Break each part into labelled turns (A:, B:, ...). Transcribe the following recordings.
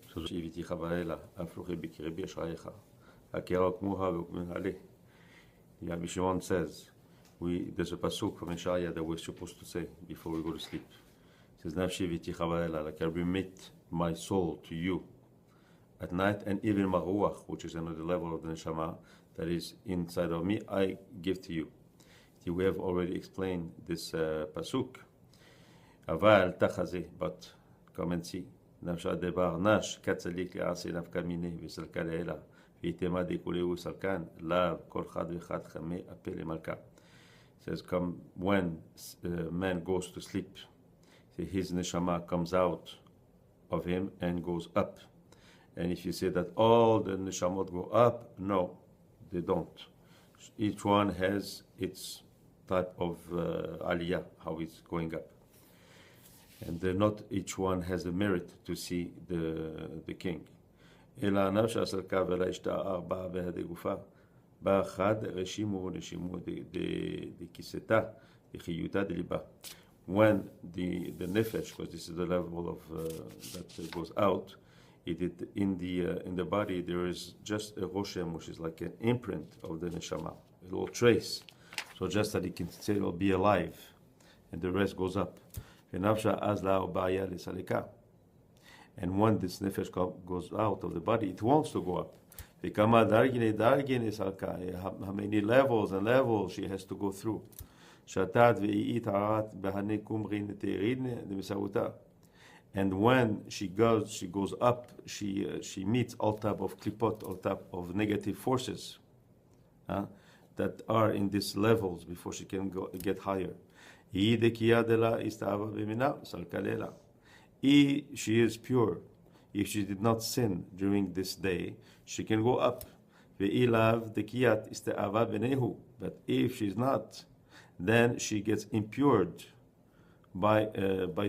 A: שהבאתי חווה אפלוחי בקרבי אשרייך, הכרה כמוה וכמהלה. Rabbi Shimon says, there's a pasuk from Ishaya that we're supposed to say before we go to sleep. It says, Nafshi v'ti chavaela, like I remit my soul to you at night, and even my ruach, which is another level of the neshama that is inside of me, I give to you. We have already explained this pasuk. Aval tachaze, but come and see. Nafsha debar nash katzalik le'ase nafka mine v'salka le'ela. Says, come when man goes to sleep, his neshama comes out of him and goes up. And if you say that all the neshamot go up, no, they don't. Each one has its type of aliyah, how it's going up. And not each one has the merit to see the king. אלא הנפש הסלקה ולה השתאה ארבעה בהדי גופה באחד רשימו ונשימו דכיסתה דחיותה דליבה. When the nefesh, because this is the level of that goes out, in the body there is just a roshem, which is like an imprint of the neshama, a little trace, so just that it can still be alive, and the rest goes up. ונפשה אז לה ובעיה לסלקה. And when this nefesh goes out of the body, it wants to go up. How many levels and levels she has to go through. And when she goes up, she meets all type of klipot, all type of negative forces that are in these levels before she can get higher. She is pure. If she did not sin during this day, she can go up. But if she's not, then she gets impaired by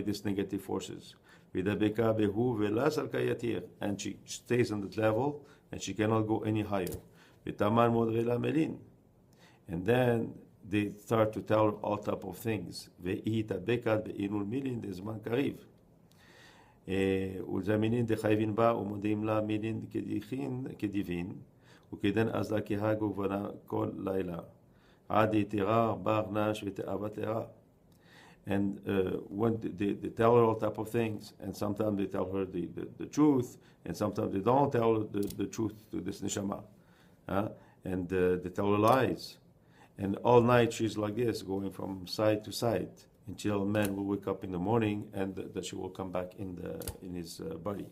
A: these negative forces. And she stays on that level, and she cannot go any higher. And then they start to tell her all type of things. ולזמינים דחייבין בה ומודיעים לה מילין כדיבין וכדן אז לה כהגו ובנה כל לילה עד יתרה בר נש ותאוות לרע. And when they tell her all type of things, and sometimes they tell her the truth, and sometimes they don't tell her the truth to this neshama, and they tell her lies, and all night she's like this, going from side to side, until man will wake up in the morning and that she will come back in his body.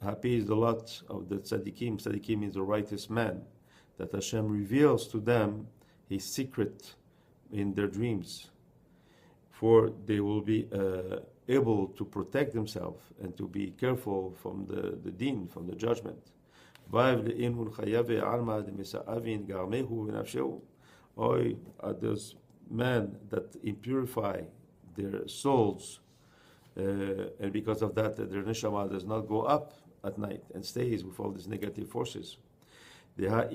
A: Happy is the lot of the tzaddikim. Tzaddikim means the righteous man, that Hashem reveals to them His secret in their dreams, for they will be able to protect themselves and to be careful from the deen, from the judgment. Are those men that impurify their souls, and because of that, their neshama does not go up at night and stays with all these negative forces. Because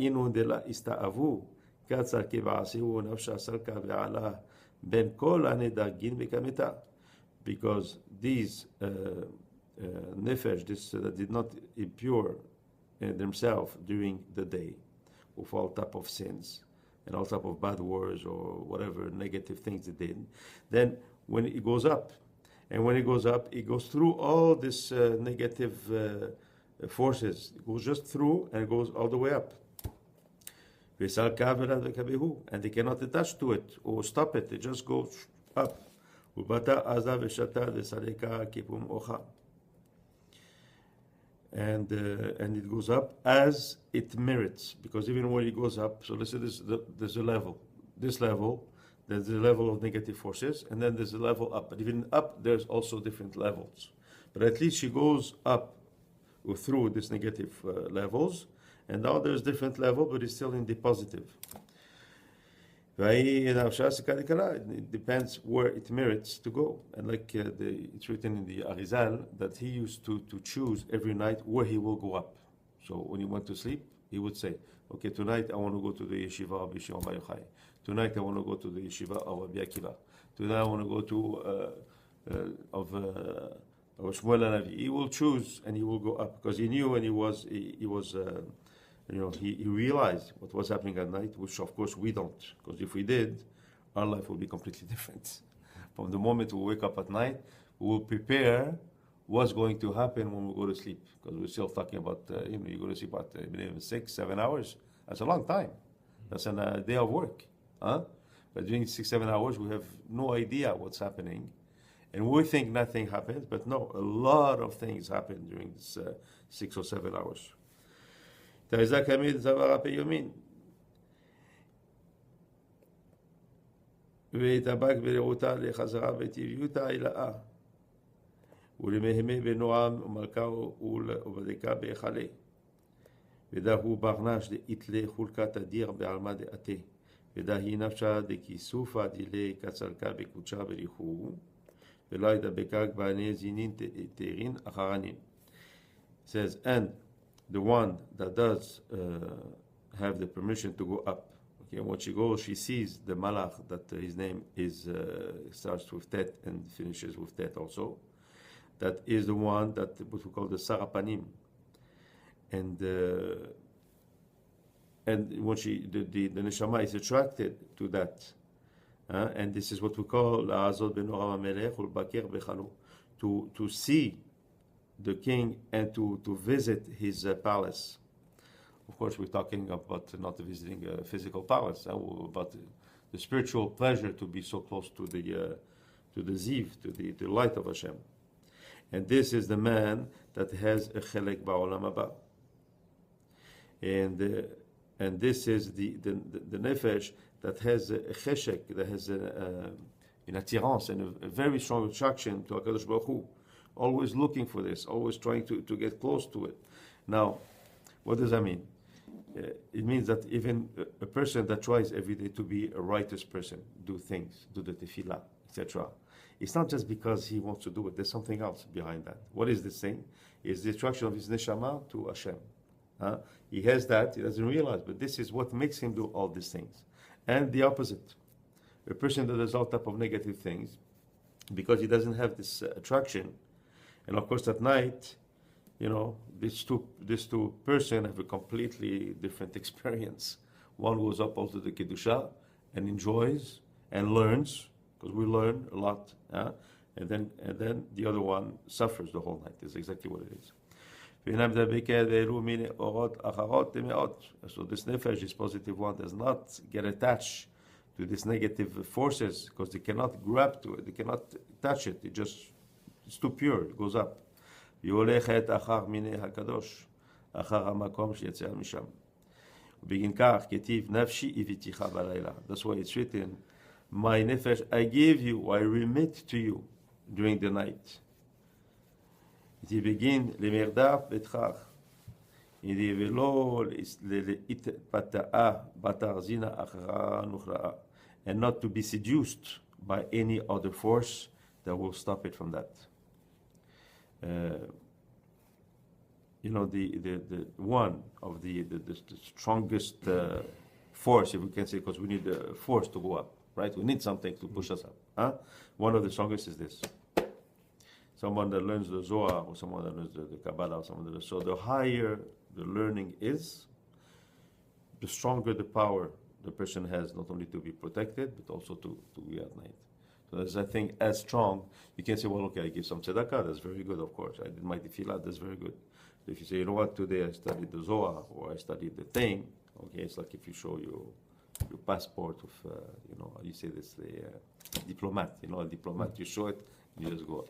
A: these nefesh, that did not impure themselves during the day with all type of sins and all type of bad words or whatever negative things they did, then when it goes up, and when it goes up, it goes through all this negative forces. It goes just through and it goes all the way up. And they cannot attach to it or stop it. It just goes up. And it goes up as it merits, because even when it goes up, so let's say there's a level, this level, there's a level of negative forces, and then there's a level up. But even up, there's also different levels. But at least she goes up through these negative levels, and now there's different level, but it's still in the positive. It depends where it merits to go. And like it's written in the Arizal that he used to choose every night where he will go up. So when he went to sleep, he would say, okay, tonight I want to go to the yeshiva of Yeshua Bar Yochai. Tonight I want to go to the yeshiva of Rabbi Akiva. Tonight I want to go to of Shmuel Hanavi. He will choose and he will go up because he knew and he was he realized what was happening at night, which of course we don't, because if we did, our life would be completely different. From the moment we wake up at night, we will prepare what's going to happen when we go to sleep, because we're still talking about you go to sleep at 6-7 hours. That's a long time. That's a day of work, huh? But during 6-7 hours, we have no idea what's happening, and we think nothing happens, but no, a lot of things happen during this 6 or 7 hours. ויתאבק ברעותה לחזרה וטבעיותה הילאה ולמהמה בנועם ומלכה ובדקה בהיכלה ודהו ברנש דאיתלה חולקת הדיר בעלמא דעתה ודהי נפשה דכיסופה דילי קצלקה בקודשה בריחו ולא ידבקה בעיני זינין תארין אחרנין. Says, and the one that does have the permission to go up. Okay, when she goes, she sees the malach that his name is starts with Tet and finishes with Tet also. That is the one that what we call the Sarapanim. And when the neshama is attracted to that, and this is what we call la'azod benoram hamelech ulbaker bechalo, to see the king and to visit his palace. Of course, we're talking about not visiting a physical palace, but the spiritual pleasure to be so close to the ziv, to the light of Hashem. And this is the man that has a chelek ba'olam haba. And this is the nefesh that has a cheshek, that has an attirance and a very strong attraction to HaKadosh Baruch Hu. Always looking for this, always trying to get close to it. Now, what does that mean? It means that even a person that tries every day to be a righteous person, do things, do the tefillah, etc. It's not just because he wants to do it. There's something else behind that. What is this thing? It's the attraction of his neshama to Hashem. He has that, he doesn't realize, but this is what makes him do all these things. And the opposite. A person that does all type of negative things, because he doesn't have this attraction, and of course at night, these two persons have a completely different experience. One goes up also to the Kedusha and enjoys and learns, because we learn a lot, and then the other one suffers the whole night. That's exactly what it is. So this nefesh, this positive one, does not get attached to these negative forces, because they cannot grab to it, they cannot touch it. It's too pure, it goes up. והולכת אחר מיני הקדוש, אחר המקום שיצא משם. ובגין כך, כתיב נפשי הביתיך בלילה. That's why it's written, my nefesh, I give you, I remit to you during the night. תבגין למרדף בתך, ולא להתפתעה בתרזינה אחרה נוכרעה, and not to be seduced by any other force that will stop it from that. The one of the strongest force, if we can say, because we need a force to go up, right? We need something to push us up. One of the strongest is this. Someone that learns the Zohar, or someone that learns the Kabbalah, or someone that so the higher the learning is, the stronger the power the person has, not only to be protected, but also to be at night. So that's, I think, as strong. You can say, well, okay, I give some tzedakah, that's very good, of course. I did my tefillah, that's very good. If you say, you know what, today I studied the Zohar, or I studied the thing, okay, it's like if you show your passport of, how you say this, the diplomat, a diplomat, you show it, you just go up.